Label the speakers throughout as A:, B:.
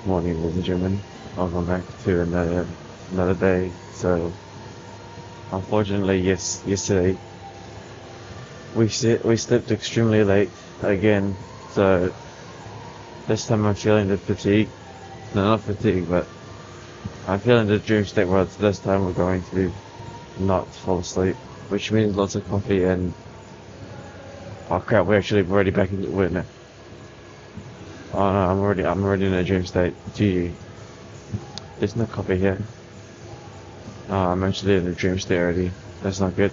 A: morning, ladies and gentlemen. Welcome back to another day. So, unfortunately, yesterday we slept extremely late again. So this time I'm feeling the fatigue. No, not fatigue, but I'm feeling the dream state. Where this time we're going to not fall asleep, which means lots of coffee and oh crap, we're already back in the wait now. Oh no, I'm already in a dream state. Gee, there's no coffee here. Oh, I'm actually in a dream state already. That's not good.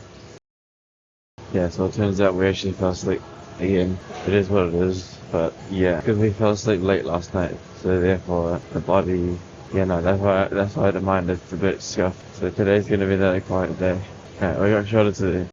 A: Yeah, so it turns out we actually fell asleep again. It is what it is, but yeah, because we fell asleep late last night, so therefore the body, yeah, no, that's why the mind is a bit scuffed. So today's gonna be another quiet day. Alright, we got shorter today.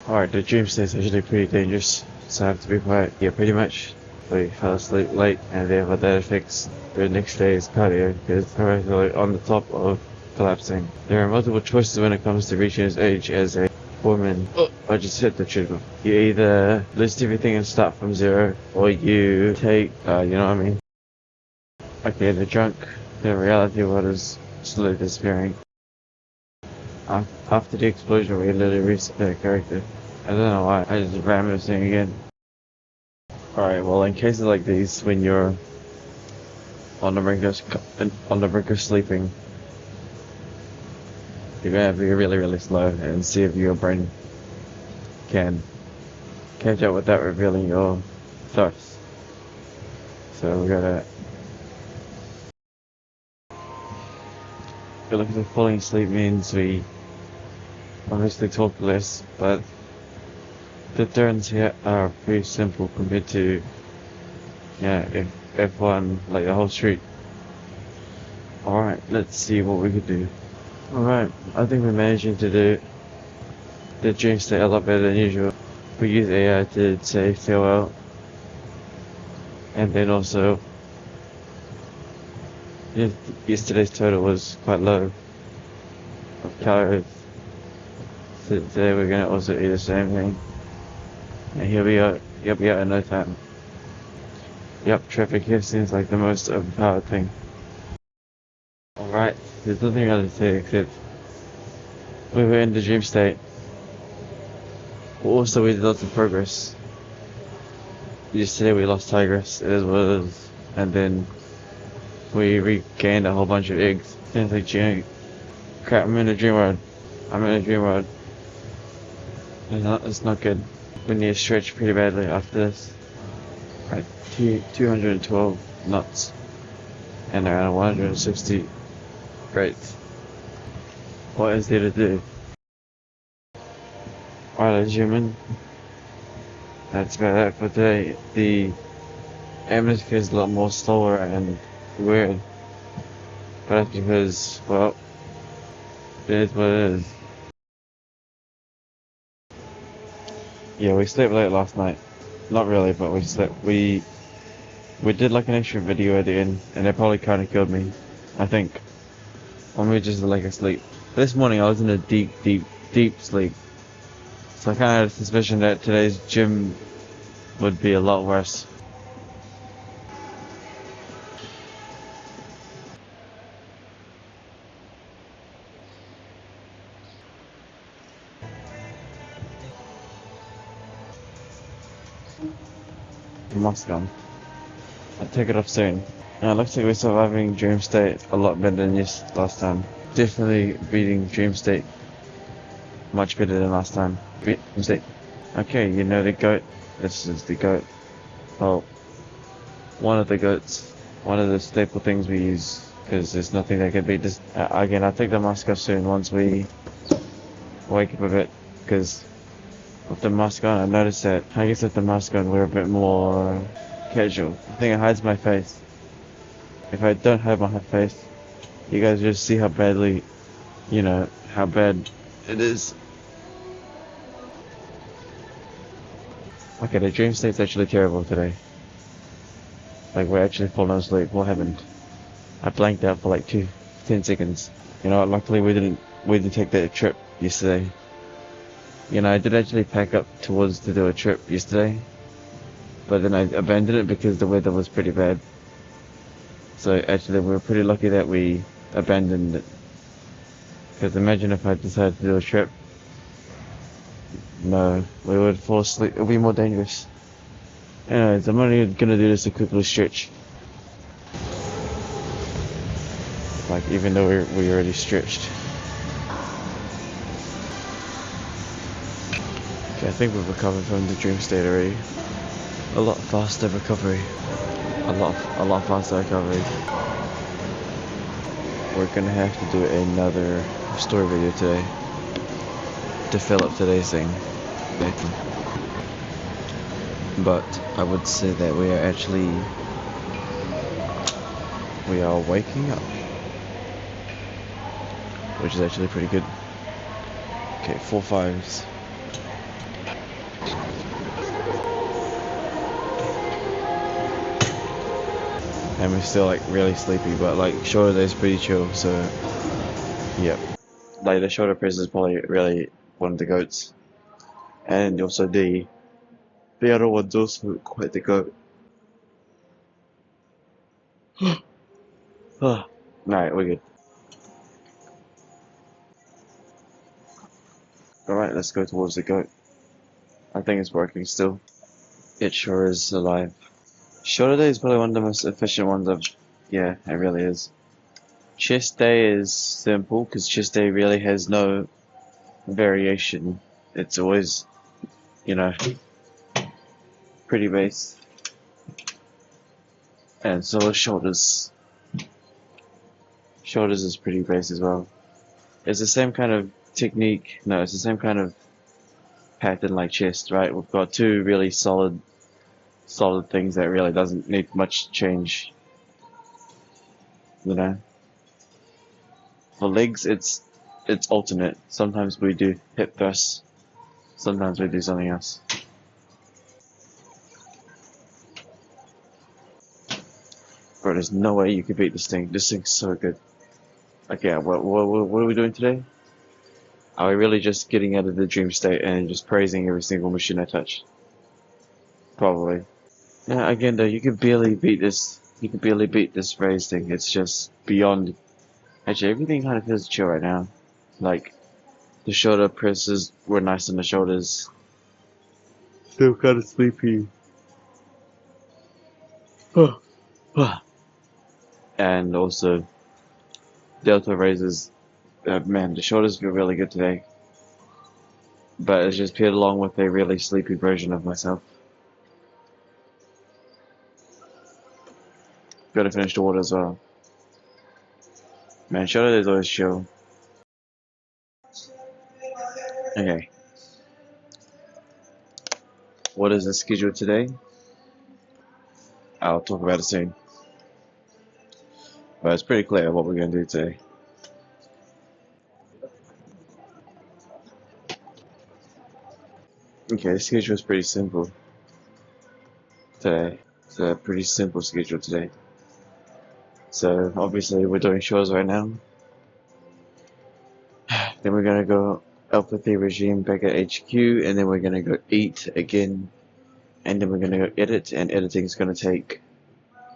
A: Alright, the dream state's actually pretty dangerous, so I have to be quiet. Yeah, pretty much. We fell asleep late, and therefore that affects the next day's cardio, because we're on the top of collapsing. There are multiple choices when it comes to reaching his age as a woman. I just hit the trigger. You either list everything and start from zero, or you take, you know what I mean? Okay, the drunk, the reality of what is slowly disappearing. After the explosion, we literally reset the character. I don't know why, I just rammed this thing again. Alright, well, in cases like these, when you're on the brink of sleeping, you're gonna have to be really slow and see if your brain can catch up without revealing your thoughts. So we gotta look at falling asleep means we obviously talk less, but the turns here are pretty simple compared to, yeah, if F1, like the whole street. Alright, let's see what we could do. Alright, I think we're managing to do the dream state a lot better than usual. We use AI to say farewell, and then also, yesterday's total was quite low of calories. So today we're gonna also eat the same thing. And he'll be out in no time. Yep, traffic here seems like the most overpowered thing. Alright, there's nothing else to say except we were in the dream state. Also, we did lots of progress. Yesterday we lost Tigress, it is what it is. And then we regained a whole bunch of eggs. Things like crap, I'm in a dream world. It's not good. We need to stretch pretty badly after this. Right, 212 knots. And around 160. Great. What is there to do? Alright, ladies and gentlemen. That's about that for today. The atmosphere is a lot more slower and weird. But that's because, well, it is what it is. Yeah, we slept late last night. Not really, but we slept. We did like an extra video at the end, and it probably kind of killed me, I think. Or maybe just like asleep. This morning I was in a deep sleep. So I kind of had a suspicion that today's gym would be a lot worse. The mask on. I'll take it off soon. And it looks like we're surviving Dream State a lot better than last time. Definitely beating Dream State much better than last time. Dream State. Okay, you know the goat. This is the goat. Well, one of the goats. One of the staple things we use. Because there's nothing that can beat this. Again, I'll take the mask off soon once we wake up a bit. Because with the mask on, I noticed that I guess with the mask on we're a bit more casual. I think it hides my face. If I don't hide my face, you guys just see how badly, how bad it is. Okay, the dream state's actually terrible today. Like, we're actually falling asleep. What happened? I blanked out for like 10 seconds. You know, luckily we didn't take that trip yesterday. You know, I did actually pack up to do a trip yesterday, but then I abandoned it because the weather was pretty bad. So actually we're pretty lucky that we abandoned it. Because imagine if I decided to do a trip. No, we would fall asleep. It would be more dangerous. Anyways, I'm only gonna do this a quick little stretch. Like, even though we already stretched. Okay, I think we've recovered from the dream state already. A lot faster recovery. A lot faster recovery. We're gonna have to do another story video today to fill up today's thing. But I would say that we are waking up, which is actually pretty good. Okay, 4 5s. And we're still like really sleepy, but like shoulder day is pretty chill, so yep. Like the shoulder press is probably really one of the goats. And also the other one's also quite the goat. Alright, we're good. Alright, let's go towards the goat. I think it's working still. It sure is alive. Shoulder day is probably one of the most efficient ones yeah, it really is. Chest day is simple, because chest day really has no variation. It's always, you know, pretty base. And so are shoulders. Shoulders is pretty base as well. It's the same kind of technique, no, it's the same kind of pattern like chest, right? We've got two really solid things that really doesn't need much change. You know? For legs, it's alternate. Sometimes we do hip thrusts, sometimes we do something else. Bro, there's no way you could beat this thing. This thing's so good. Okay, what are we doing today? Are we really just getting out of the dream state and just praising every single machine I touch? Probably. Yeah, again though, you can barely beat this. You can barely beat this raise thing. It's just beyond. Actually, everything kind of feels chill right now. Like, the shoulder presses were nice on the shoulders. Still kind of sleepy. And also, delta raises. Man, the shoulders feel really good today. But it's just paired along with a really sleepy version of myself. Gotta finish the water as well. Man, shoulder is always chill. Okay. What is the schedule today? I'll talk about it soon. But it's pretty clear what we're gonna do today. Okay, the schedule is pretty simple today. It's a pretty simple schedule today. So obviously we're doing shows right now. Then we're gonna go Alpha Theta Regime back at HQ, and then we're gonna go eat again, and then we're gonna go edit, and editing is gonna take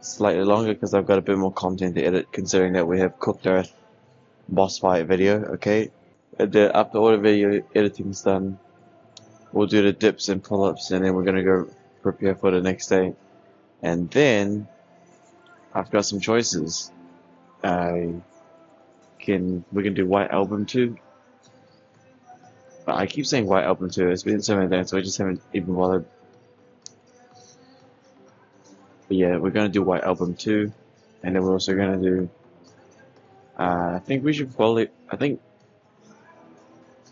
A: slightly longer because I've got a bit more content to edit, considering that we have Cooked Earth boss fight video. Okay, after all the video editing's done, we'll do the dips and pull-ups, and then we're gonna go prepare for the next day. And then I've got some choices. We can do White Album 2. But I keep saying White Album 2. It's been so many days, so I just haven't even bothered. But yeah, we're gonna do White Album 2, and then we're also gonna do. I think we should probably. I think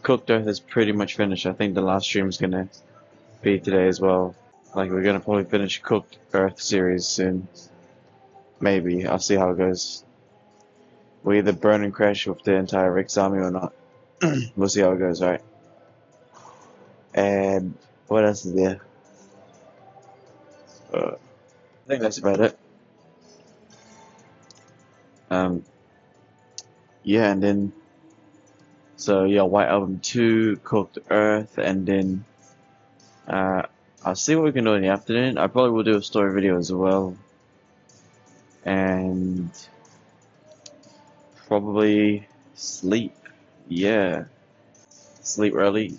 A: Cooked Earth is pretty much finished. I think the last stream is gonna be today as well. Like, we're gonna probably finish Cooked Earth series soon. Maybe. I'll see how it goes. We either burn and crash with the entire Rex army or not. We'll see how it goes, right? And what else is there? I think that's about it. Yeah, and then so yeah, White Album 2, Cooked Earth, and then I'll see what we can do in the afternoon. I probably will do a story video as well. and probably sleep. Yeah, sleep early.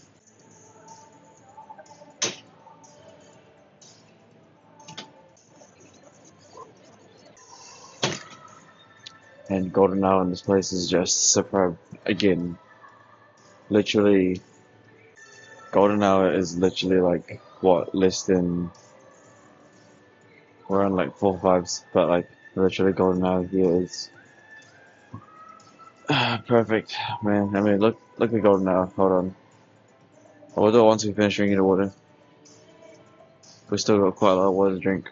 A: And golden hour in this place is just superb. Again, literally, golden hour is literally like what, less than, we're on like 4 5s, but like literally golden hour here is perfect, man. I mean, look at golden hour. Hold on, we'll do it once we finish drinking the water. We still got quite a lot of water to drink.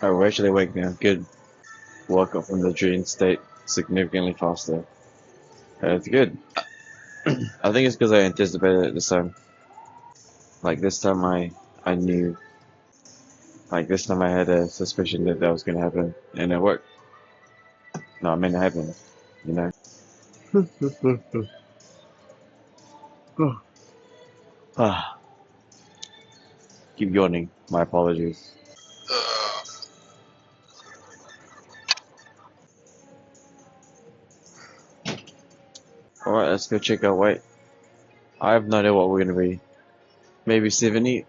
A: Oh, we're actually awake now. Good. Woke up from the dream state significantly faster. It's good. I think it's because I anticipated it this time. Like this time I knew. Like this time I had a suspicion that that was gonna happen, and it worked. No, I mean it happened. You know. Ah, keep yawning. My apologies. All right, let's go check our weight. I have no idea what we're gonna be. Maybe 70.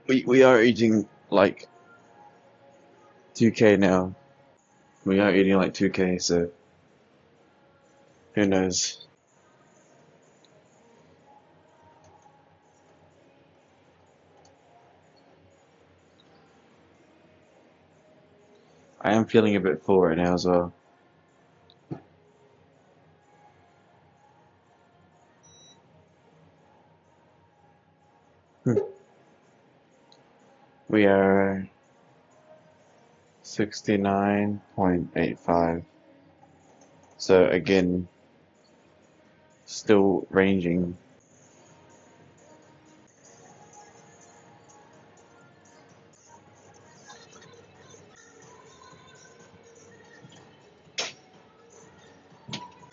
A: We are eating like 2K now. We are eating like 2K, so who knows? I am feeling a bit full right now as well. We are 69.85. So again, still ranging.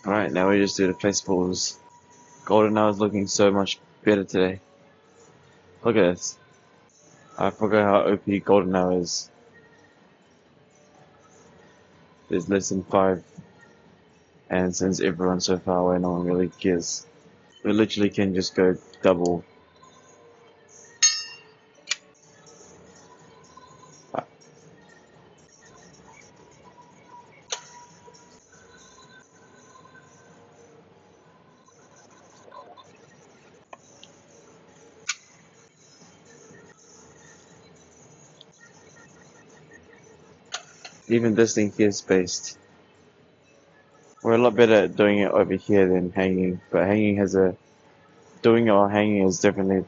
A: Alright, now we just do the face pulls. Golden Hour is looking so much better today. Look at this. I forgot how OP Golden Hour is. There's less than 5. And since everyone's so far away, no one really cares. We literally can just go double. Even this thing here is spaced. We're a lot better at doing it over here than hanging, but hanging has a doing it while hanging is definitely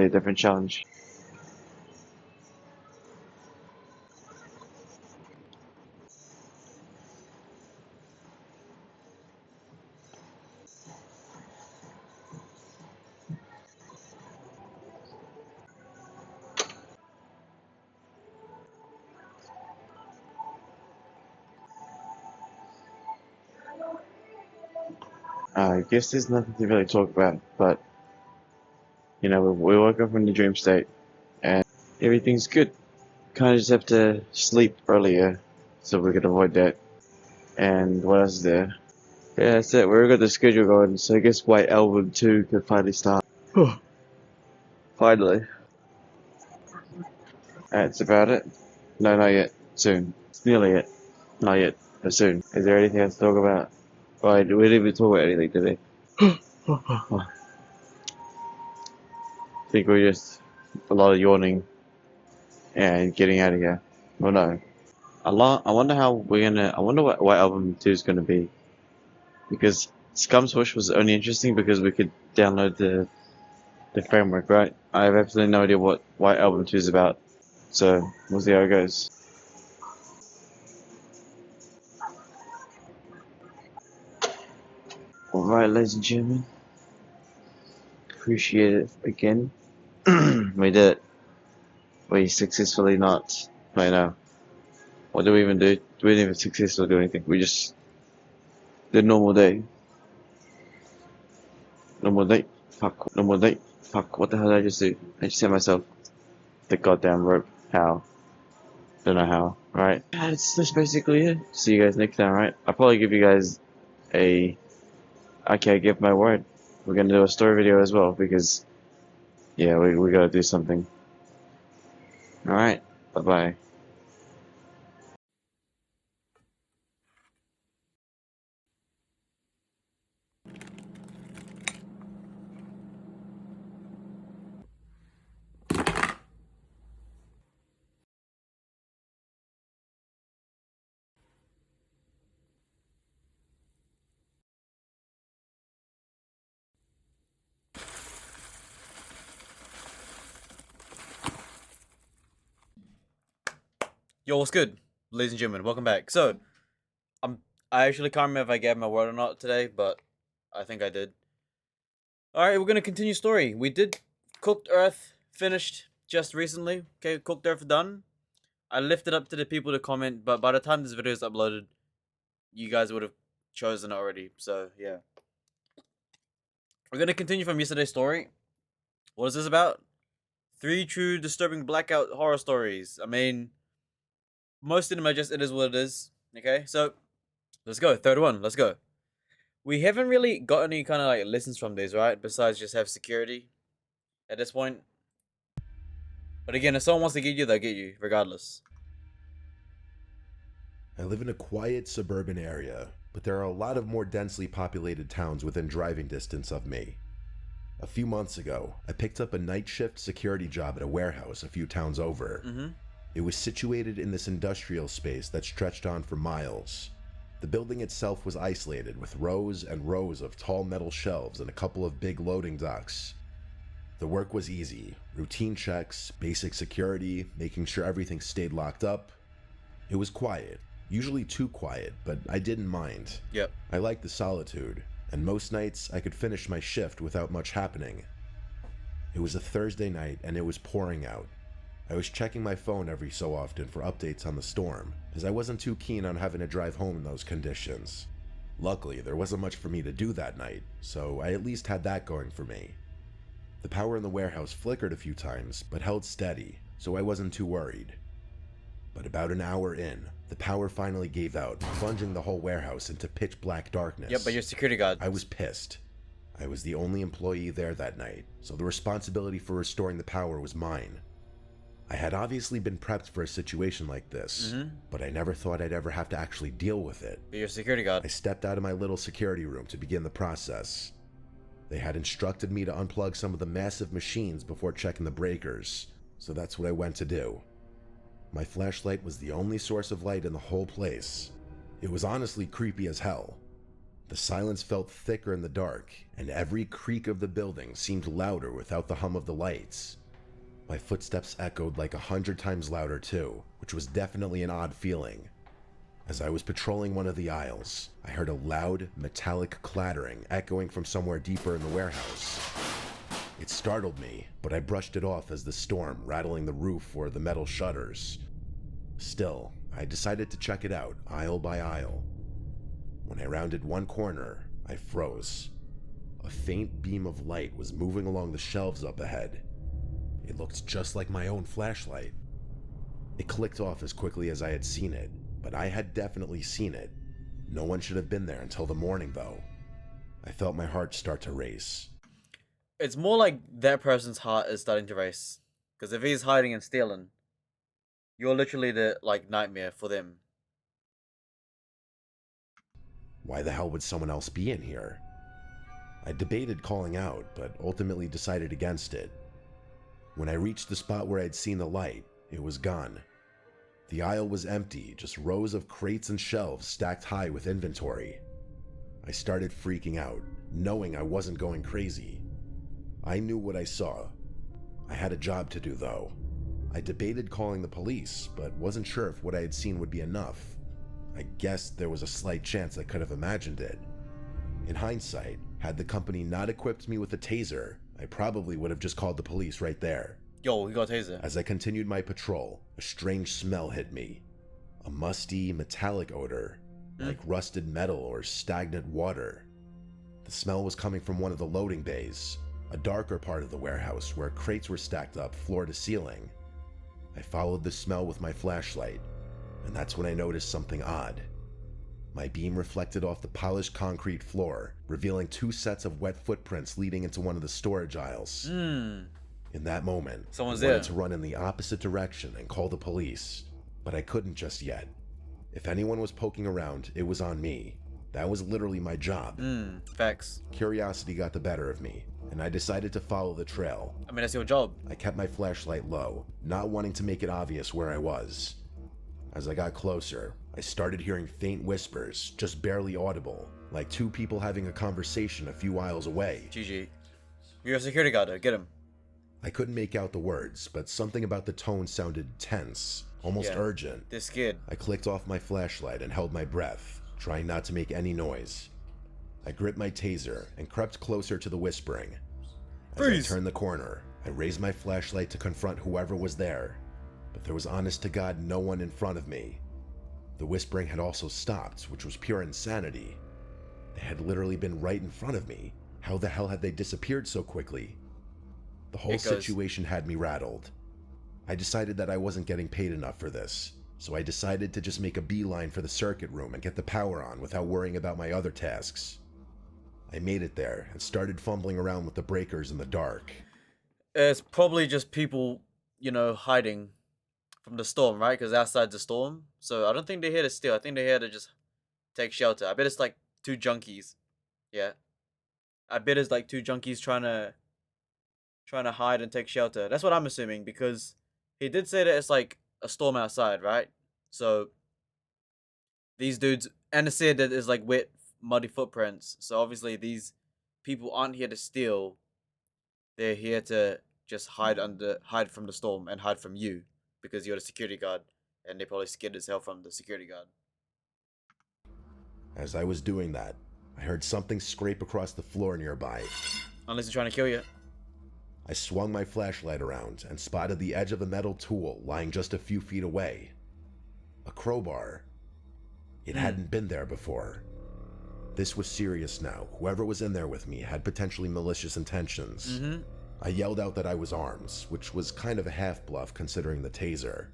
A: a different challenge. I guess there's nothing to really talk about, but you know, we woke up from the dream state and everything's good. Kind of just have to sleep earlier so we could avoid that. And what else is there? Yeah, that's it. We've got the schedule going, so I guess White Album 2 could finally start. Finally. That's about it. No, not yet. Soon. It's nearly it. Not yet, but soon. Is there anything else to talk about? Right, we didn't even talk about anything today. I think we're just a lot of yawning and getting out of here. Well, no. I wonder how we're gonna. I wonder what album 2 is gonna be. Because Scum Swish was only interesting because we could download the framework, right? I have absolutely no idea what White Album 2 is about. So, we'll see how it goes. Alright, ladies and gentlemen. Appreciate it again. We did it. We successfully not. Wait, no. What do we even do? We didn't even successfully do anything. We just did normal day. Normal day. Fuck. Normal day. Fuck. What the hell did I just do? I just hit myself. The goddamn rope. How? Don't know how. Alright, that's basically it. See you guys next time, right? I'll probably give you guys a. Okay, I give my word. We're gonna do a story video as well because, yeah, we gotta do something. Alright, bye bye.
B: Yo, what's good, ladies and gentlemen? Welcome back. So, I actually can't remember if I gave my word or not today, but I think I did. Alright, we're gonna continue story. We did Cooked Earth finished just recently. Okay, Cooked Earth done. I left it up to the people to comment, but by the time this video is uploaded, you guys would have chosen it already. So yeah. We're gonna continue from yesterday's story. What is this about? 3 true disturbing blackout horror stories. I mean, most of them are just it is what it is. Okay, so let's go. Third one, let's go. We haven't really got any kind of like lessons from these, right? Besides just have security at this point. But again, if someone wants to get you, they'll get you, regardless.
C: I live in a quiet suburban area, but there are a lot of more densely populated towns within driving distance of me. A few months ago, I picked up a night shift security job at a warehouse a few towns over. It was situated in this industrial space that stretched on for miles. The building itself was isolated with rows and rows of tall metal shelves and a couple of big loading docks. The work was easy, routine checks, basic security, making sure everything stayed locked up. It was quiet, usually too quiet, but I didn't mind.
B: Yep.
C: I liked the solitude, and most nights I could finish my shift without much happening. It was a Thursday night and it was pouring out. I was checking my phone every so often for updates on the storm, as I wasn't too keen on having to drive home in those conditions. Luckily, there wasn't much for me to do that night, so I at least had that going for me. The power in the warehouse flickered a few times, but held steady, so I wasn't too worried. But about an hour in, the power finally gave out, plunging the whole warehouse into pitch black darkness.
B: Yep, but you're security guard.
C: I was pissed. I was the only employee there that night, so the responsibility for restoring the power was mine. I had obviously been prepped for a situation like this, but I never thought I'd ever have to actually deal with it.
B: But you're security guard.
C: I stepped out of my little security room to begin the process. They had instructed me to unplug some of the massive machines before checking the breakers, so that's what I went to do. My flashlight was the only source of light in the whole place. It was honestly creepy as hell. The silence felt thicker in the dark, and every creak of the building seemed louder without the hum of the lights. My footsteps echoed like 100 times louder too, which was definitely an odd feeling. As I was patrolling one of the aisles, I heard a loud, metallic clattering echoing from somewhere deeper in the warehouse. It startled me, but I brushed it off as the storm rattling the roof or the metal shutters. Still, I decided to check it out, aisle by aisle. When I rounded one corner, I froze. A faint beam of light was moving along the shelves up ahead. It looked just like my own flashlight. It clicked off as quickly as I had seen it, but I had definitely seen it. No one should have been there until the morning, though. I felt my heart start to race.
B: It's more like that person's heart is starting to race. Because if he's hiding and stealing, you're literally the, like, nightmare for them.
C: Why the hell would someone else be in here? I debated calling out, but ultimately decided against it. When I reached the spot where I'd seen the light, it was gone. The aisle was empty, just rows of crates and shelves stacked high with inventory. I started freaking out, knowing I wasn't going crazy. I knew what I saw. I had a job to do, though. I debated calling the police, but wasn't sure if what I had seen would be enough. I guessed there was a slight chance I could have imagined it. In hindsight, had the company not equipped me with a taser, I probably would have just called the police right there.
B: Yo, we got a taser.
C: As I continued my patrol, a strange smell hit me. A musty, metallic odor, like rusted metal or stagnant water. The smell was coming from one of the loading bays, a darker part of the warehouse where crates were stacked up floor to ceiling. I followed the smell with my flashlight, and that's when I noticed something odd. My beam reflected off the polished concrete floor, revealing 2 sets of wet footprints leading into one of the storage aisles. In that moment,
B: Someone's
C: I wanted
B: there.
C: to run in the opposite direction and call the police, but I couldn't just yet. If anyone was poking around, it was on me. That was literally my job.
B: Facts.
C: Curiosity got the better of me, and I decided to follow the trail.
B: I mean, that's your job.
C: I kept my flashlight low, not wanting to make it obvious where I was. As I got closer, I started hearing faint whispers, just barely audible, like 2 people having a conversation a few aisles away.
B: GG. You're a security guard, though. Get him.
C: I couldn't make out the words, but something about the tone sounded tense, almost
B: Yeah.
C: urgent.
B: They're scared.
C: I clicked off my flashlight and held my breath, trying not to make any noise. I gripped my taser and crept closer to the whispering. As
B: Freeze!
C: I turned the corner, I raised my flashlight to confront whoever was there, but there was honest to God no one in front of me. The whispering had also stopped, which was pure insanity. They had literally been right in front of me. How the hell had they disappeared so quickly? The whole situation had me rattled. I decided that I wasn't getting paid enough for this, so I decided to just make a beeline for the circuit room and get the power on without worrying about my other tasks. I made it there and started fumbling around with the breakers in the dark.
B: It's probably just people, you know, hiding from the storm, right? Because outside's the storm. So I don't think they're here to steal. I think they're here to just take shelter. I bet it's like 2 junkies. Yeah. I bet it's like 2 junkies trying to hide and take shelter. That's what I'm assuming, because he did say that it's like a storm outside, right? So these dudes, and it said that it's like wet, muddy footprints. So obviously these people aren't here to steal. They're here to just hide from the storm and hide from you, because you're the security guard, and they're probably scared as hell from the security guard.
C: As I was doing that, I heard something scrape across the floor nearby.
B: Unless they're trying to kill you.
C: I swung my flashlight around and spotted the edge of a metal tool lying just a few feet away. A crowbar. It hadn't been there before. This was serious now. Whoever was in there with me had potentially malicious intentions. I yelled out that I was armed, which was kind of a half-bluff considering the taser.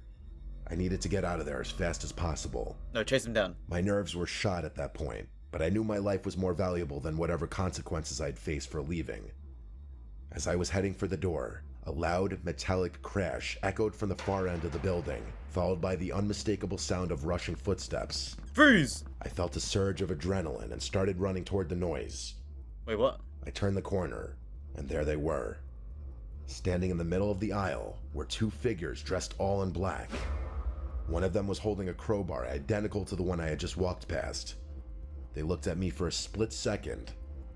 C: I needed to get out of there as fast as possible.
B: No, chase him down.
C: My nerves were shot at that point, but I knew my life was more valuable than whatever consequences I'd face for leaving. As I was heading for the door, a loud, metallic crash echoed from the far end of the building, followed by the unmistakable sound of rushing footsteps.
B: Freeze!
C: I felt a surge of adrenaline and started running toward the noise.
B: Wait, what?
C: I turned the corner, and there they were. Standing in the middle of the aisle were 2 figures dressed all in black. One of them was holding a crowbar identical to the one I had just walked past. They looked at me for a split second,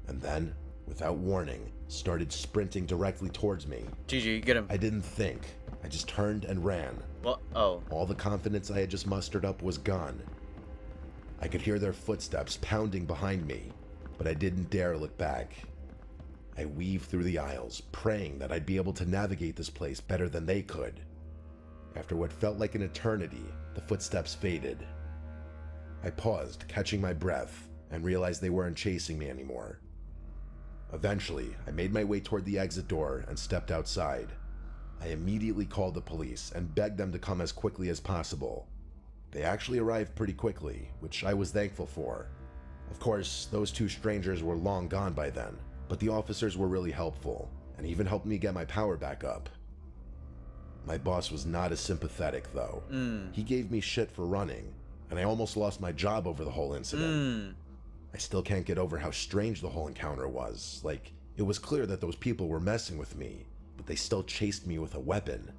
C: and then, without warning, started sprinting directly towards me.
B: GG, get him.
C: I didn't think. I just turned and ran.
B: What? Oh.
C: All the confidence I had just mustered up was gone. I could hear their footsteps pounding behind me, but I didn't dare look back. I weaved through the aisles, praying that I'd be able to navigate this place better than they could. After what felt like an eternity, the footsteps faded. I paused, catching my breath, and realized they weren't chasing me anymore. Eventually, I made my way toward the exit door and stepped outside. I immediately called the police and begged them to come as quickly as possible. They actually arrived pretty quickly, which I was thankful for. Of course, those 2 strangers were long gone by then, but the officers were really helpful, and even helped me get my power back up. My boss was not as sympathetic, though. He gave me shit for running, and I almost lost my job over the whole incident. I still can't get over how strange the whole encounter was. Like, it was clear that those people were messing with me, but they still chased me with a weapon.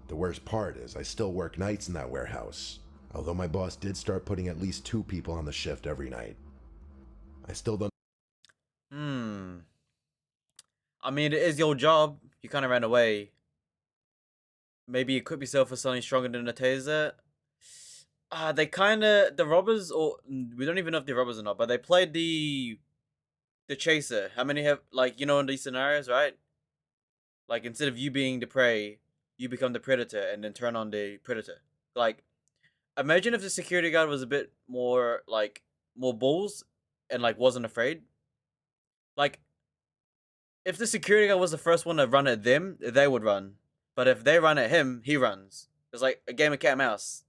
C: The worst part is I still work nights in that warehouse, although my boss did start putting at least 2 people on the shift every night. I still don't...
B: I mean, it is your job. You kind of ran away. Maybe equip yourself with something stronger than a taser. The robbers, or we don't even know if they're robbers or not, but they played the chaser. How many have, like, you know, in these scenarios, right? Like, instead of you being the prey, you become the predator and then turn on the predator. Like, imagine if the security guard was a bit more, like, more balls and, like, wasn't afraid. Like, if the security guard was the first one to run at them, they would run. But if they run at him, he runs. It's like a game of cat and mouse.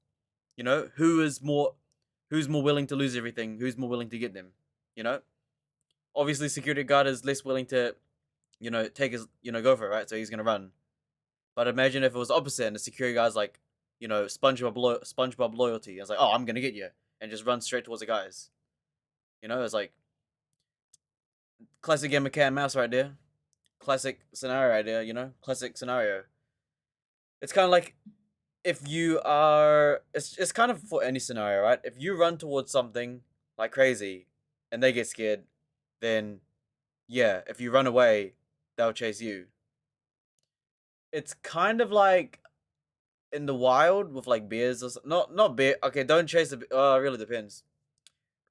B: You know, who's more willing to lose everything? Who's more willing to get them? You know, obviously security guard is less willing to, you know, take his, you know, go for it, right? So he's gonna run. But imagine if it was opposite and the security guard's like, you know, SpongeBob loyalty. It's like, oh, I'm gonna get you, and just run straight towards the guys. You know, it's like classic game of cat and mouse right there. Classic scenario right there. You know, classic scenario. It's kind of like if you are, it's kind of for any scenario, right? If you run towards something like crazy, and they get scared, then yeah, if you run away, they'll chase you. It's kind of like in the wild with like bears or something. Not bear. Okay, don't chase the. It really depends.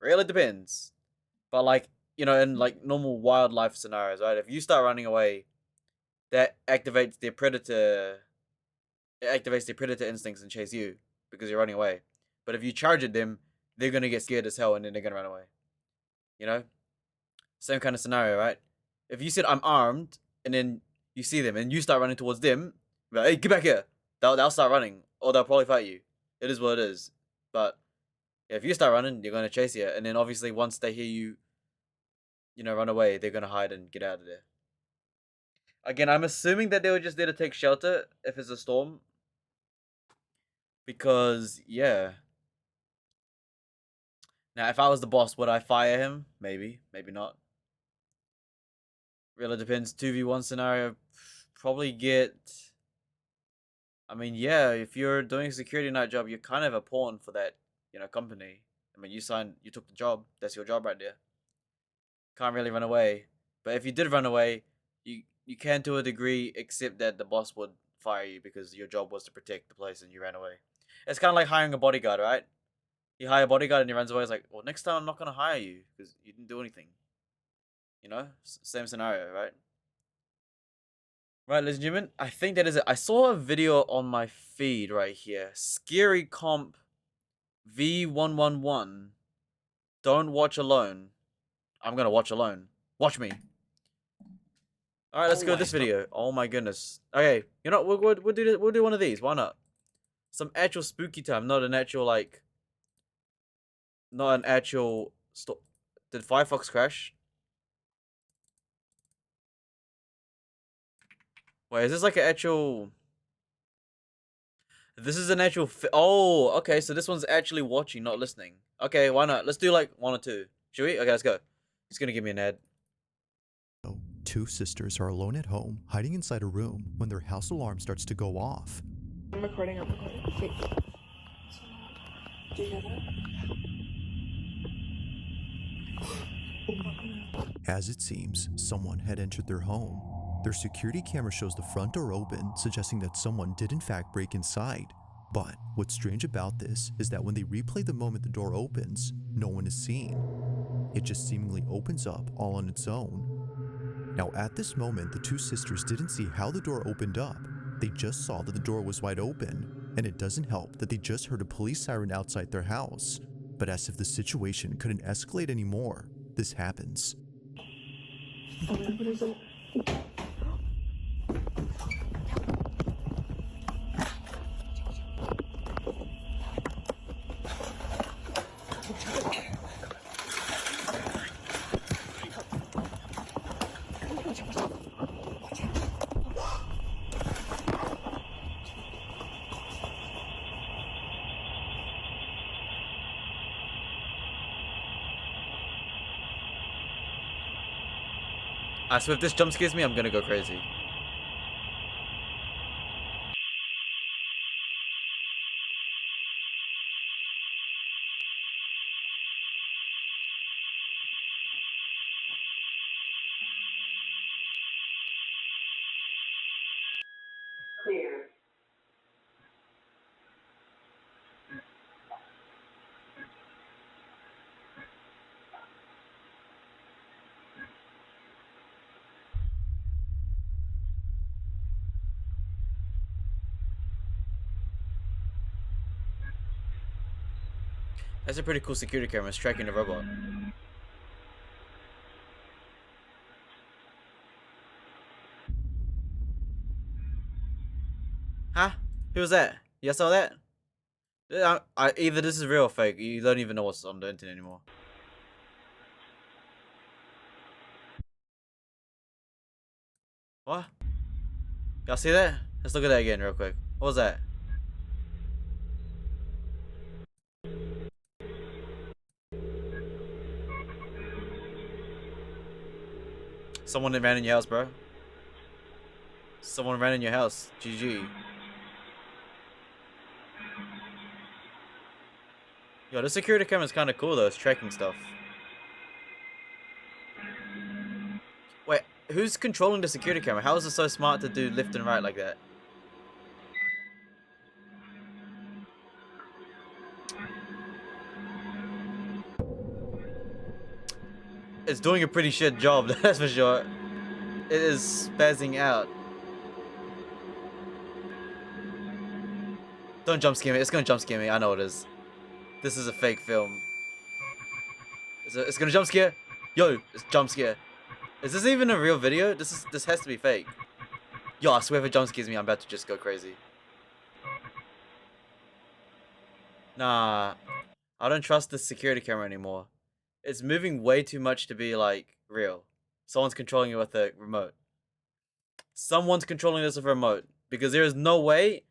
B: Really depends. But like, you know, in like normal wildlife scenarios, right? If you start running away, that activates their predator. It activates their predator instincts and chase you because you're running away. But if you charge at them, they're gonna get scared as hell and then they're gonna run away. You know, same kind of scenario, right? If you said I'm armed and then you see them and you start running towards them, like, hey, get back here. They'll start running or they'll probably fight you. It is what it is. But if you start running, they're gonna chase you, and then obviously once they hear you, you know, run away, they're gonna hide and get out of there. Again, I'm assuming that they were just there to take shelter if it's a storm. Because, yeah. Now, if I was the boss, would I fire him? Maybe. Maybe not. Really depends. 2v1 scenario. Probably get... I mean, yeah, if you're doing a security night job, you're kind of a pawn for that, you know, company. I mean, you took the job. That's your job right there. Can't really run away. But if you did run away, you can to a degree, except that the boss would fire you because your job was to protect the place and you ran away. It's kind of like hiring a bodyguard, right? You hire a bodyguard and he runs away. It's like, well, next time I'm not going to hire you because you didn't do anything. You know? Same scenario, right? Right, ladies and gentlemen, I think that is it. I saw a video on my feed right here. Scary Comp V111. Don't watch alone. I'm going to watch alone. Watch me. Alright, let's go to this video. Oh my goodness. Okay, you know, we'll do one of these. Why not? Some actual spooky time, not an actual, like... Not an actual... Did Firefox crash? Wait, is this like an actual... This is an actual... Oh, okay, so this one's actually watching, not listening. Okay, why not? Let's do like 1 or 2. Should we? Okay, let's go. It's gonna give me an ad.
D: Two sisters are alone at home, hiding inside a room, when their house alarm starts to go off.
E: I'm recording. Wait. Do you hear that?
D: As it seems, someone had entered their home. Their security camera shows the front door open, suggesting that someone did in fact break inside. But what's strange about this is that when they replay the moment the door opens, no one is seen. It just seemingly opens up all on its own. Now at this moment, the two sisters didn't see how the door opened up. They just saw that the door was wide open, and it doesn't help that they just heard a police siren outside their house. But as if the situation couldn't escalate anymore, this happens.
E: What is it?
B: So if this jump scares me, I'm gonna go crazy.
E: Clear.
B: That's a pretty cool security camera. It's tracking the robot. Huh? Who was that? You guys saw that? Either this is real or fake. You don't even know what's on the internet anymore. What? Y'all see that? Let's look at that again real quick. What was that? Someone ran in your house, bro. Someone ran in your house. GG. Yo, the security camera is kind of cool though. It's tracking stuff. Wait, who's controlling the security camera? How is it so smart to do left and right like that? It's doing a pretty shit job, that's for sure. It is spazzing out. Don't jump scare me. It's gonna jump scare me. I know it is. This is a fake film. It's gonna jump scare. Yo, it's jump scare. Is this even a real video? This has to be fake. Yo, I swear if it jump scares me, I'm about to just go crazy. Nah, I don't trust this security camera anymore. It's moving way too much to be like real. Someone's controlling it with a remote. Someone's controlling this with a remote because there is no way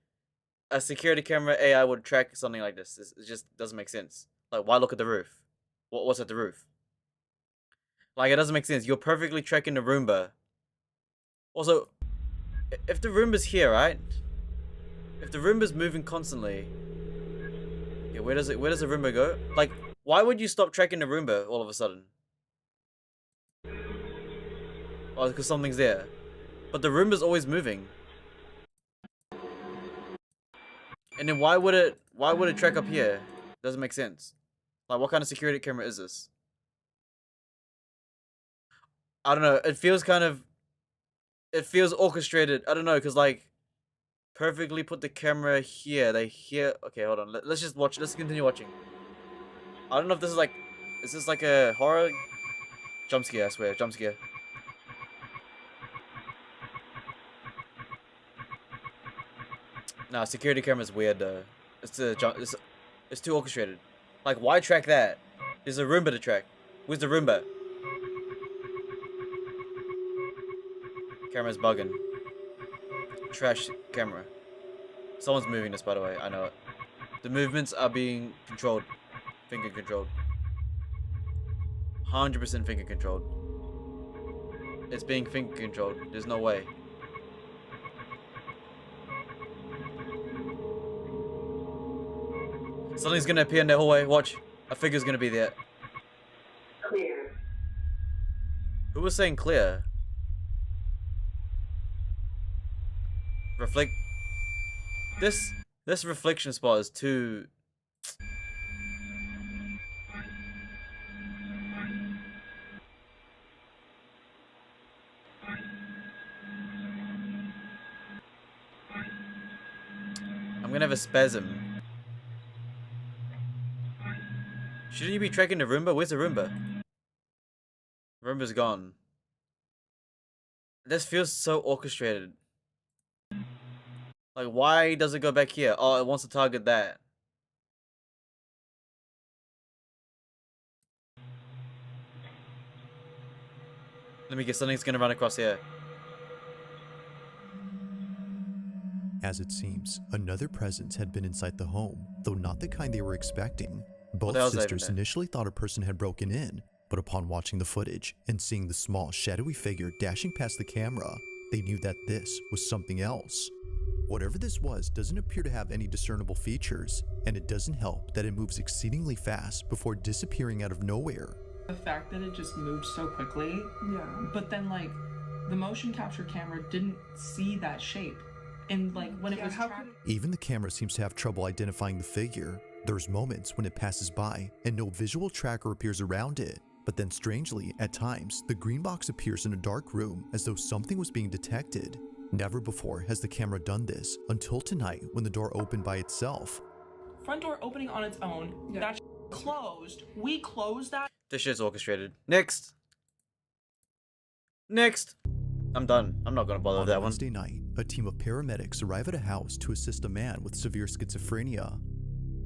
B: a security camera AI would track something like this. It just doesn't make sense. Like, why look at the roof? What's at the roof? Like, it doesn't make sense. You're perfectly tracking the Roomba. Also, if the Roomba's here, right? If the Roomba's moving constantly, yeah, where does the Roomba go? Like, why would you stop tracking the Roomba all of a sudden? Oh, because something's there. But the Roomba's always moving. And then why would it track up here? Doesn't make sense. Like, what kind of security camera is this? I don't know. It feels orchestrated. I don't know, because like perfectly put the camera here. They here. Okay, hold on. Let's just watch. Let's continue watching. I don't know if this is like, is this like a horror jump scare? I swear, jump scare. Nah, security camera's weird though. It's too orchestrated. Like, why track that? There's a Roomba to track. Where's the Roomba? Camera's bugging. Trash camera. Someone's moving this, by the way. I know it. The movements are being controlled. Finger controlled. 100% finger controlled. It's being finger controlled. There's no way. Something's gonna appear in the hallway. Watch. A figure's gonna be there.
E: Clear.
B: Who was saying clear? Reflect. This reflection spot is too. I'm gonna have a spasm. Shouldn't you be tracking the Roomba? Where's the Roomba? Roomba's gone. This feels so orchestrated. Like, why does it go back here? Oh, it wants to target that. Let me guess, something's gonna run across here.
D: As it seems, another presence had been inside the home, though not the kind they were expecting. Both
B: the hell's that
D: sisters
B: even there?
D: initially thought a person had broken in, but upon watching the footage and seeing the small, shadowy figure dashing past the camera, they knew that this was something else. Whatever this was doesn't appear to have any discernible features, and it doesn't help that it moves exceedingly fast before disappearing out of nowhere.
F: The fact that it just moved so quickly,
E: Yeah.
F: but then like the motion capture camera didn't see that shape, and like when it was
E: how
F: tracked.
D: Even the camera seems to have trouble identifying the figure. There's moments when it passes by and no visual tracker appears around it, but then strangely, at times, the green box appears in a dark room as though something was being detected. Never before has the camera done this until tonight when the door opened by itself.
F: Front door opening on its own.
E: Yeah.
F: That closed. We closed that.
B: This shit's orchestrated. Next. Next. I'm done. I'm not gonna bother
D: On
B: with that one.
D: Wednesday night, a team of paramedics arrive at a house to assist a man with severe schizophrenia.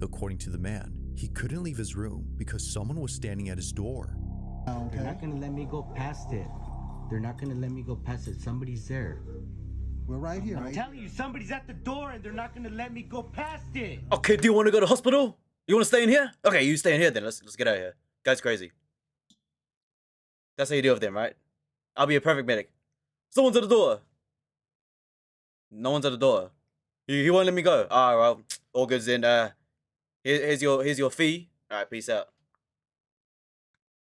D: According to the man, he couldn't leave his room because someone was standing at his door.
G: They're not gonna let me go past it. They're not gonna let me go past it. Somebody's there.
H: We're right here.
G: I'm telling you, somebody's at the door and they're not gonna let me go past it.
B: Okay, do you want to go to hospital? You want to stay in here? Okay, you stay in here then. Let's get out of here. Guy's crazy. That's how you deal with them, right? I'll be a perfect medic. Someone's at the door. No one's at the door. He won't let me go. All right, well, all good's in. Here's your fee. All right, peace out.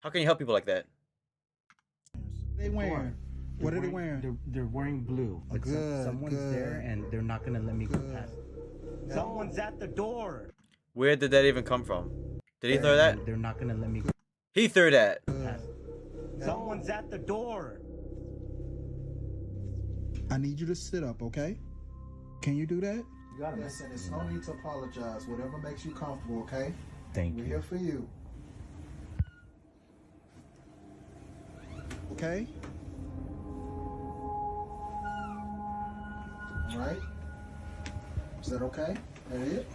B: How can you help people like that?
H: They wearing. What are they wearing?
G: They're wearing blue. But
H: Good,
G: someone's
H: good.
G: there and they're not gonna let me go past it. Someone's at the door.
B: Where did that even come from? Did he throw that?
G: They're not gonna let me go
B: He threw that.
G: past it. Someone's at the door.
H: I need you to sit up, okay? Can you do that?
I: You gotta listen. There's no need to apologize. Whatever makes you comfortable, okay?
G: Thank
I: We're
G: you.
I: here for you.
H: Okay?
I: All right? Is that okay? That it?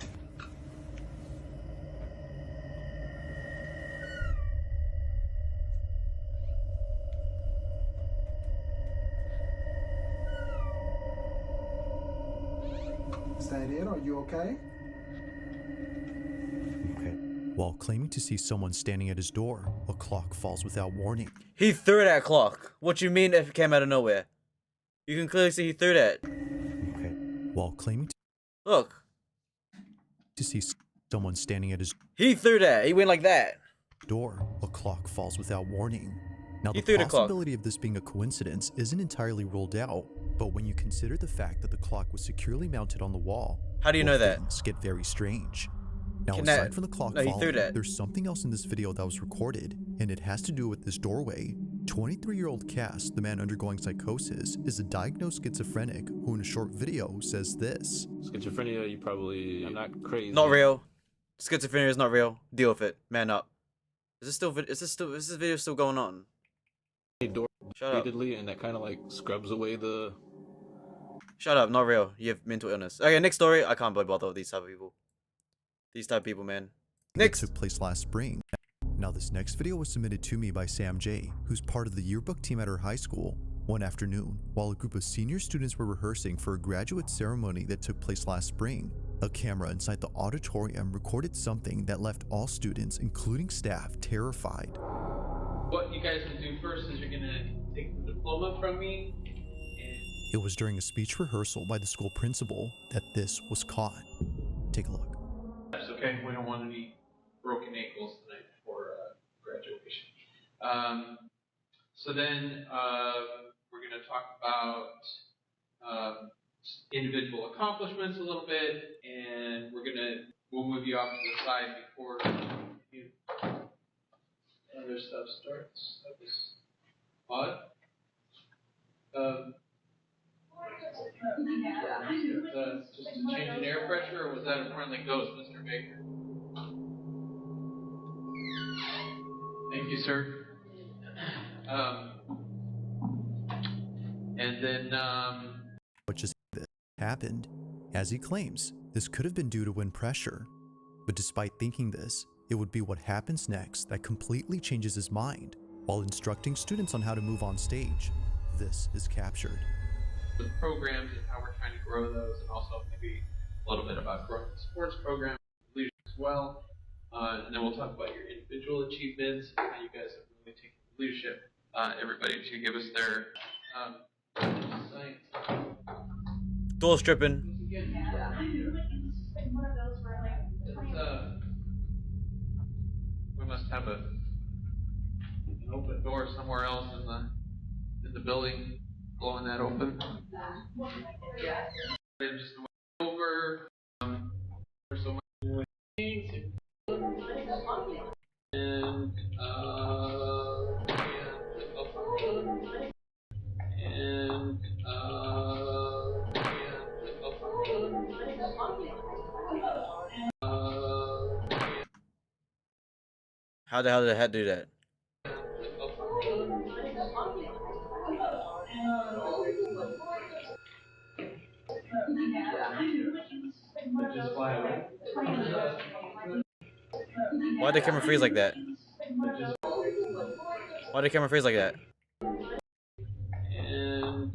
I: Is that it? Are you okay?
G: Okay.
D: While claiming to see someone standing at his door, a clock falls without warning.
B: He threw that clock. What you mean if it came out of nowhere? You can clearly see he threw that.
D: Okay. While claiming
B: Look,
D: to see someone standing at his
B: he threw that. He went like that.
D: door, a clock falls without warning. Now,
B: He
D: the
B: threw the clock.
D: possibility of this being a coincidence isn't entirely ruled out, but when you consider the fact that the clock was securely mounted on the wall,
B: How do you know that?
D: things get very strange. Now,
B: Can
D: aside
B: that-
D: from the clock
B: No, he threw
D: falling,
B: that.
D: there's something else in this video that was recorded, and it has to do with this doorway. 23-year-old Cass, the man undergoing psychosis, is a diagnosed schizophrenic who in a short video says this.
J: Schizophrenia, you probably, I'm not crazy.
B: Not real. Schizophrenia is not real. Deal with it. Man up. Is this video still going on?
J: Door
B: Shut up.
J: repeatedly, and that kind of like scrubs away the.
B: Shut up. Not real. You have mental illness. Okay, next story. I can't be bothered with these type of people. These type of people, man.
D: That
B: Next.
D: took place last spring. Now, this next video was submitted to me by Sam J, who's part of the yearbook team at her high school. One afternoon, while a group of senior students were rehearsing for a graduate ceremony that took place last spring, a camera inside the auditorium recorded something that left all students, including staff, terrified.
K: What you guys will do first is you're gonna take the diploma from me, and
D: It was during a speech rehearsal by the school principal that this was caught. Take a look.
K: that's okay. We don't want any broken ankles tonight before graduation. So then we're gonna talk about individual accomplishments a little bit, and we'll move you off to the side before you other stuff starts. That was odd. Just a change in air pressure, or was that a friendly ghost, Mr. Baker? Thank you, sir. And then,
D: What just happened? As he claims, this could have been due to wind pressure. But despite thinking this, it would be what happens next that completely changes his mind. While instructing students on how to move on stage, this is captured.
K: the programs and how we're trying to grow those, and also maybe a little bit about growing the sports program leadership as well. And then we'll talk about your individual achievements and how you guys have really taken leadership. Everybody to give us their science.
B: Door stripping.
K: We must have an open door somewhere else in the building, blowing that open. And just over. There's so much things. And
B: How the hell did the hat do that? Why'd the camera freeze like that? Why'd the camera freeze like that?
K: And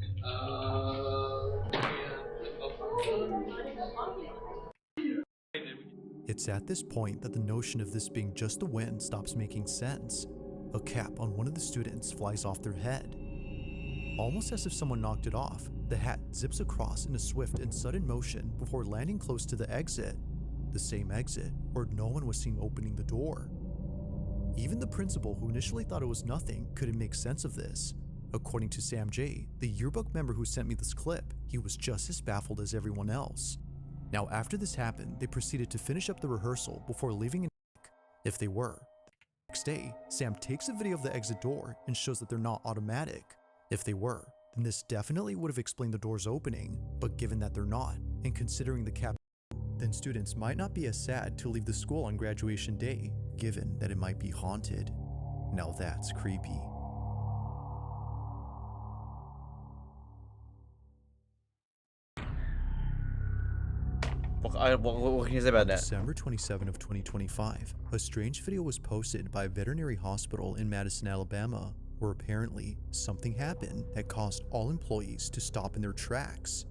D: It's at this point that the notion of this being just the wind stops making sense. A cap on one of the students flies off their head. Almost as if someone knocked it off, the hat zips across in a swift and sudden motion before landing close to the exit. The same exit where no one was seen opening the door. Even the principal, who initially thought it was nothing, couldn't make sense of this. According to Sam J., the yearbook member who sent me this clip, he was just as baffled as everyone else. Now, after this happened, they proceeded to finish up the rehearsal before leaving if they were. The next day, Sam takes a video of the exit door and shows that they're not automatic. If they were, then this definitely would have explained the doors opening, but given that they're not, and considering the cap, then students might not be as sad to leave the school on graduation day, given that it might be haunted. Now that's creepy.
B: What can you say about that?
D: December 27 of 2025, a strange video was posted by a veterinary hospital in Madison, Alabama, where apparently something happened that caused all employees to stop in their tracks.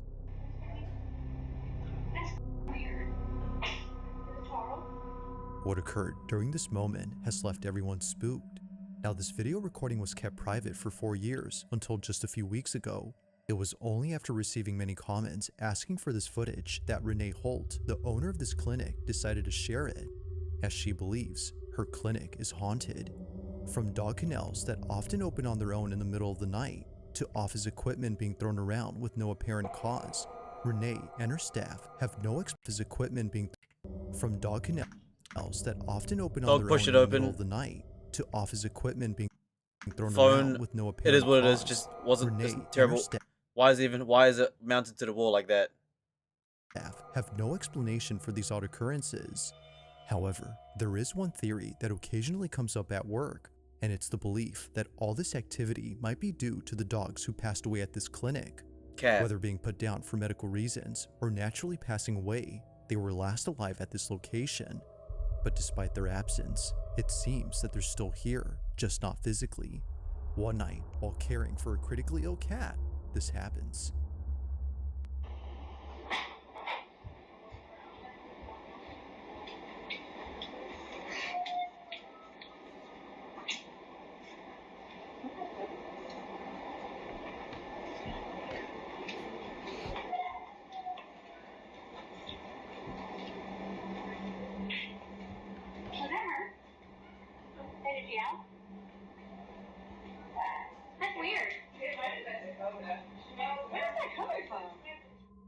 D: What occurred during this moment has left everyone spooked. Now, this video recording was kept private for 4 years until just a few weeks ago. It was only after receiving many comments asking for this footage that Renee Holt, the owner of this clinic, decided to share it, as she believes her clinic is haunted. From dog kennels that often open on their own in the middle of the night, to office equipment being thrown around with no apparent cause, Renee and her staff have no equipment being from dog kennels that often open on their own in the middle of the night, to office equipment being thrown around with no apparent
B: It is what
D: cause.
B: it is. Just wasn't
D: Renee
B: just
D: and her
B: terrible.
D: staff
B: Why is it mounted to the wall like that?
D: have no explanation for these odd occurrences. However, there is one theory that occasionally comes up at work, and it's the belief that all this activity might be due to the dogs who passed away at this clinic. Whether being put down for medical reasons or naturally passing away, they were last alive at this location. But despite their absence, it seems that they're still here, just not physically. One night, while caring for a critically ill cat, this happens.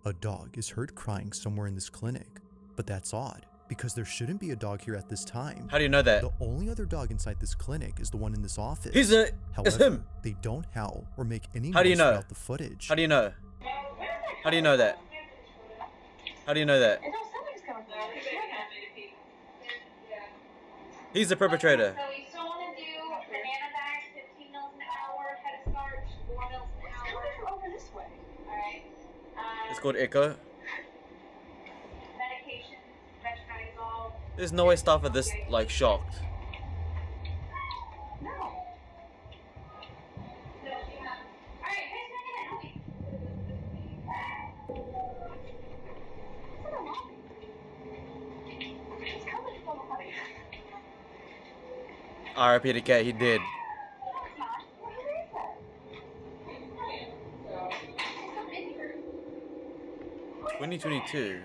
D: A dog is heard crying somewhere in this clinic, but that's odd because there shouldn't be a dog here at this time.
B: How do you know that?
D: The only other dog inside this clinic is the one in this office.
B: It's
D: However,
B: him.
D: They don't howl or make any
B: How do you
D: noise
B: know?
D: throughout the footage.
B: How do you know? How do you know that? How do you know that? He's the perpetrator.
L: So we still want to do banana bags, 15 mils an hour, head of starch, 4 mils an hour. It's coming over this way. Alright.
B: It's called Echo.
L: Medication, vetronidazole.
B: There's no way staff are this like shocked.
L: No. Alright, who's making that noise? It's coming from the lobby.
B: R.I.P. the cat, he did. 2022.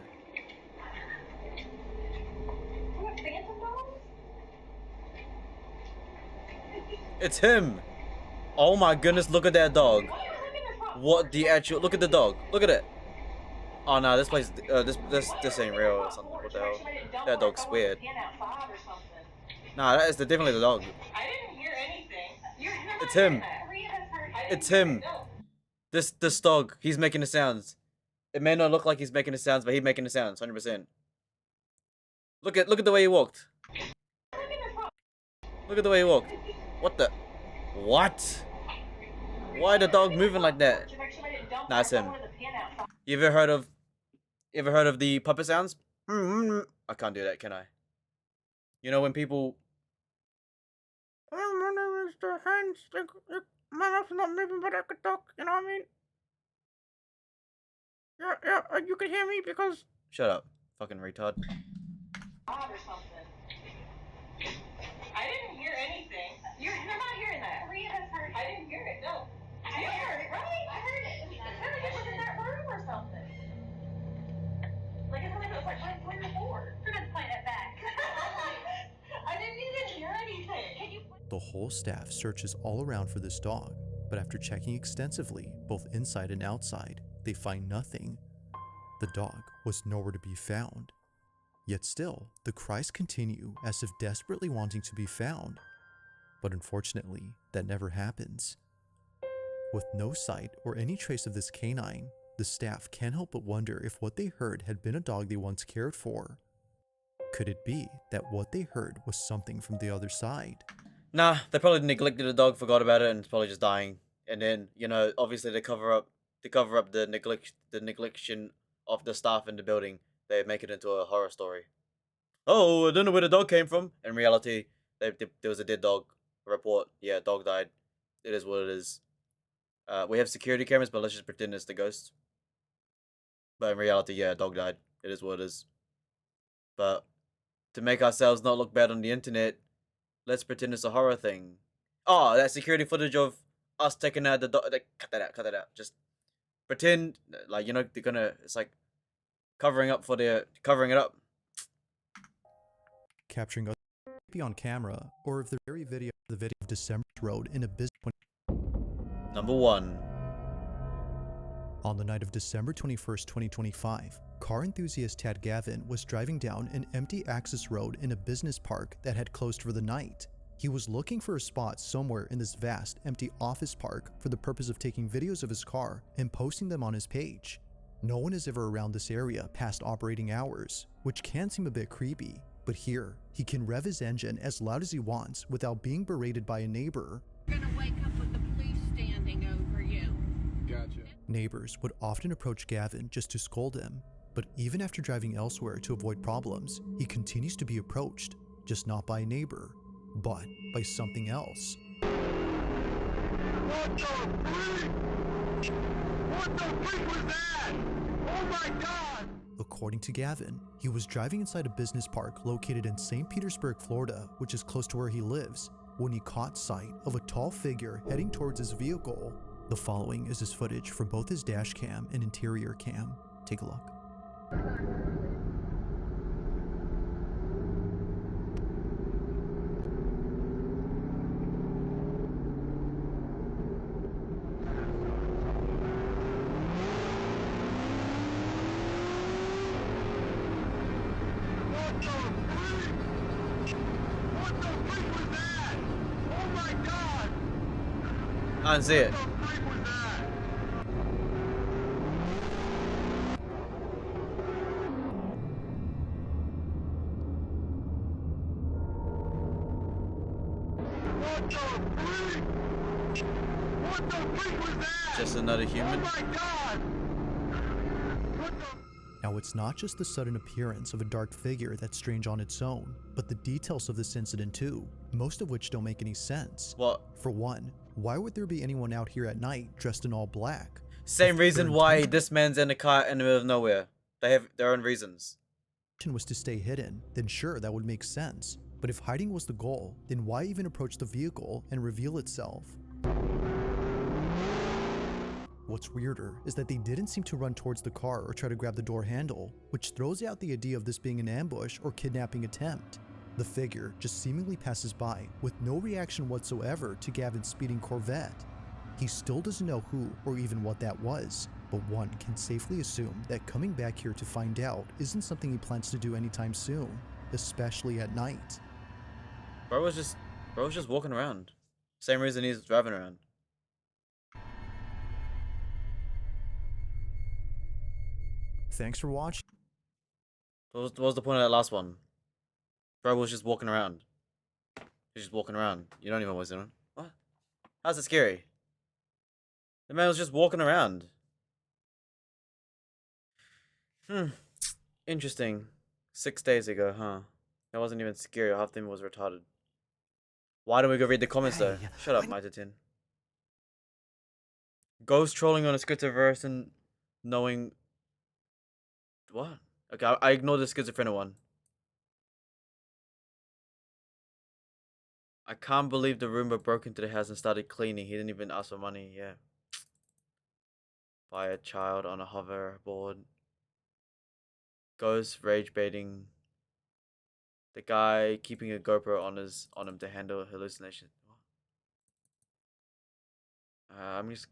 B: It's him. Oh my goodness, look at that dog. What the actual, look at the dog. Look at it. Oh no, this place, this ain't real or something. What the hell? That dog's weird. Nah, that is definitely the dog.
L: I didn't hear anything.
B: It's him. It's him. This dog, he's making the sounds. It may not look like he's making the sounds, but he's making the sounds, 100%. Look at the way he walked. Look at the way he walked. What the? What? Why the dog moving like that? Nah, it's him. You ever heard of You ever heard of the puppet sounds? I can't do that, can I? You know when people... My name is the Hans. My mouth's not moving, but I could talk. You know what I mean? Yeah, you can hear me because... Shut up, fucking retard.
L: Or something. I didn't hear anything. You're not hearing that. Rhea has heard it. I didn't hear it, no. You heard it, right? I heard it. It sounded like it was in that room or something. Like it sounded like it was like right where you're bored. We're gonna play that back. I didn't even hear anything. Can you...
D: The whole staff searches all around for this dog, but after checking extensively, both inside and outside, they find nothing. The dog was nowhere to be found. Yet still, the cries continue as if desperately wanting to be found. But unfortunately, that never happens. With no sight or any trace of this canine, the staff can't help but wonder if what they heard had been a dog they once cared for. Could it be that what they heard was something from the other side?
B: Nah, they probably neglected the dog, forgot about it, and it's probably just dying. And then, you know, obviously they cover up the neglection of the staff in the building. They make it into a horror story. Oh, I don't know where the dog came from. In reality, there was a dead dog. Report, yeah, dog died. It is what it is. We have security cameras, but let's just pretend it's the ghost. But in reality, yeah, dog died. It is what it is. But to make ourselves not look bad on the internet, let's pretend it's a horror thing. Oh, that security footage of us taking out the dog. Cut that out. Just pretend, like, you know, they're gonna, it's like covering it up.
D: Capturing us be on camera, or if the very video of December Road in a business.
B: Number 1.
D: On the night of December 21st, 2025, car enthusiast Tad Gavin was driving down an empty access road in a business park that had closed for the night. He was looking for a spot somewhere in this vast, empty office park for the purpose of taking videos of his car and posting them on his page. No one is ever around this area past operating hours, which can seem a bit creepy, but here, he can rev his engine as loud as he wants without being berated by a neighbor.
L: You're gonna wake up with the police standing over you.
J: Gotcha.
D: Neighbors would often approach Gavin just to scold him, but even after driving elsewhere to avoid problems, he continues to be approached, just not by a neighbor, but by something else.
M: What the freak was that? Oh my god!
D: According to Gavin, he was driving inside a business park located in St. Petersburg, Florida, which is close to where he lives, when he caught sight of a tall figure heading towards his vehicle. The following is his footage from both his dash cam and interior cam. Take a look.
B: I didn't see it. Just another human.
D: Now, it's not just the sudden appearance of a dark figure that's strange on its own, but the details of this incident too, most of which don't make any sense.
B: What?
D: For one, why would there be anyone out here at night dressed in all black?
B: Same reason why this man's in a car in the middle of nowhere. They have their own reasons.
D: Was to stay hidden, then sure, that would make sense. But if hiding was the goal, then why even approach the vehicle and reveal itself? What's weirder is that they didn't seem to run towards the car or try to grab the door handle, which throws out the idea of this being an ambush or kidnapping attempt. The figure just seemingly passes by with no reaction whatsoever to Gavin's speeding Corvette. He still doesn't know who or even what that was, but one can safely assume that coming back here to find out isn't something he plans to do anytime soon, especially at night.
B: Bro was just walking around. Same reason he's driving around.
D: Thanks for watching.
B: What was the point of that last one? Bro was just walking around. He's just walking around. You don't even know what he's doing. What? How's it scary? The man was just walking around. Interesting. 6 days ago, huh? That wasn't even scary. Half of them was retarded. Why don't we go read the comments though? Shut up, Mitatin. Ghost trolling on a schizoverse and knowing... What? Okay, I ignore the schizophrenic one. I can't believe the Roomba broke into the house and started cleaning. He didn't even ask for money, yeah. By a child on a hoverboard. Ghost rage baiting. The guy keeping a GoPro on him to handle hallucination. I'm just...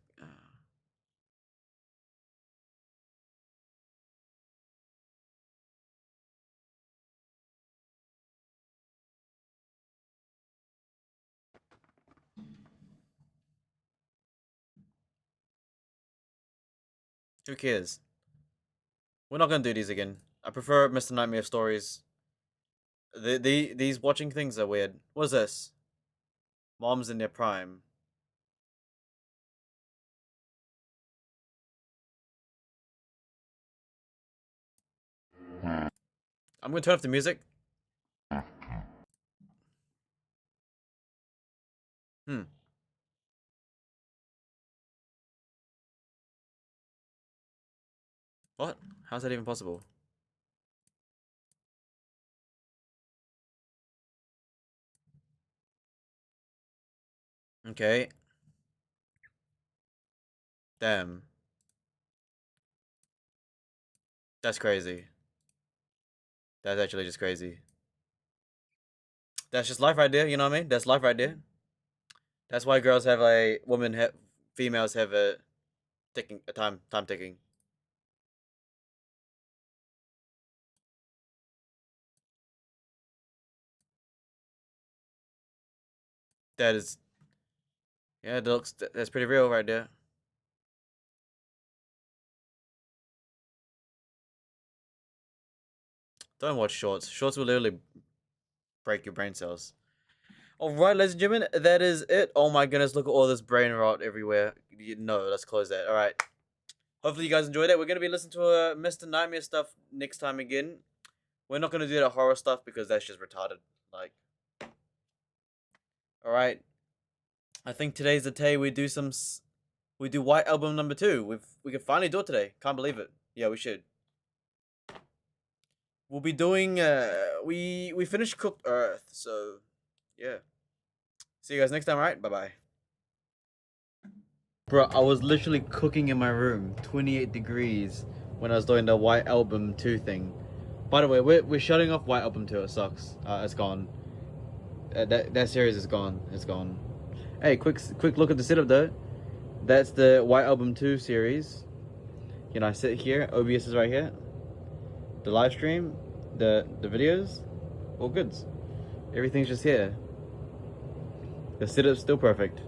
B: Who cares? We're not gonna do these again. I prefer Mr. Nightmare stories. These watching things are weird. What is this? Moms in their prime. I'm gonna turn off the music. What? How's that even possible? Okay. Damn. That's crazy. That's actually just crazy. That's just life right there, you know what I mean? That's life right there. That's why girls have a females have a time ticking. That is, yeah, that's pretty real right there. Don't watch shorts. Shorts will literally break your brain cells. Alright, ladies and gentlemen, that is it. Oh my goodness, look at all this brain rot everywhere. No, let's close that. Alright. Hopefully you guys enjoyed it. We're going to be listening to Mr. Nightmare stuff next time again. We're not going to do that horror stuff because that's just retarded. Like, alright. I think today's the day we do White Album number 2. We can finally do it today. Can't believe it. Yeah, we should. We'll be doing we finished Cooked Earth, so yeah. See you guys next time, alright? Bye-bye. Bro, I was literally cooking in my room, 28 degrees, when I was doing the White Album 2 thing. By the way, we're shutting off White Album 2. It sucks. It's gone. That series is gone. It's gone. Hey, quick look at the setup though. That's the White Album 2 series. You know, I sit here. OBS is right here. The live stream, the videos, all goods. Everything's just here. The setup's still perfect.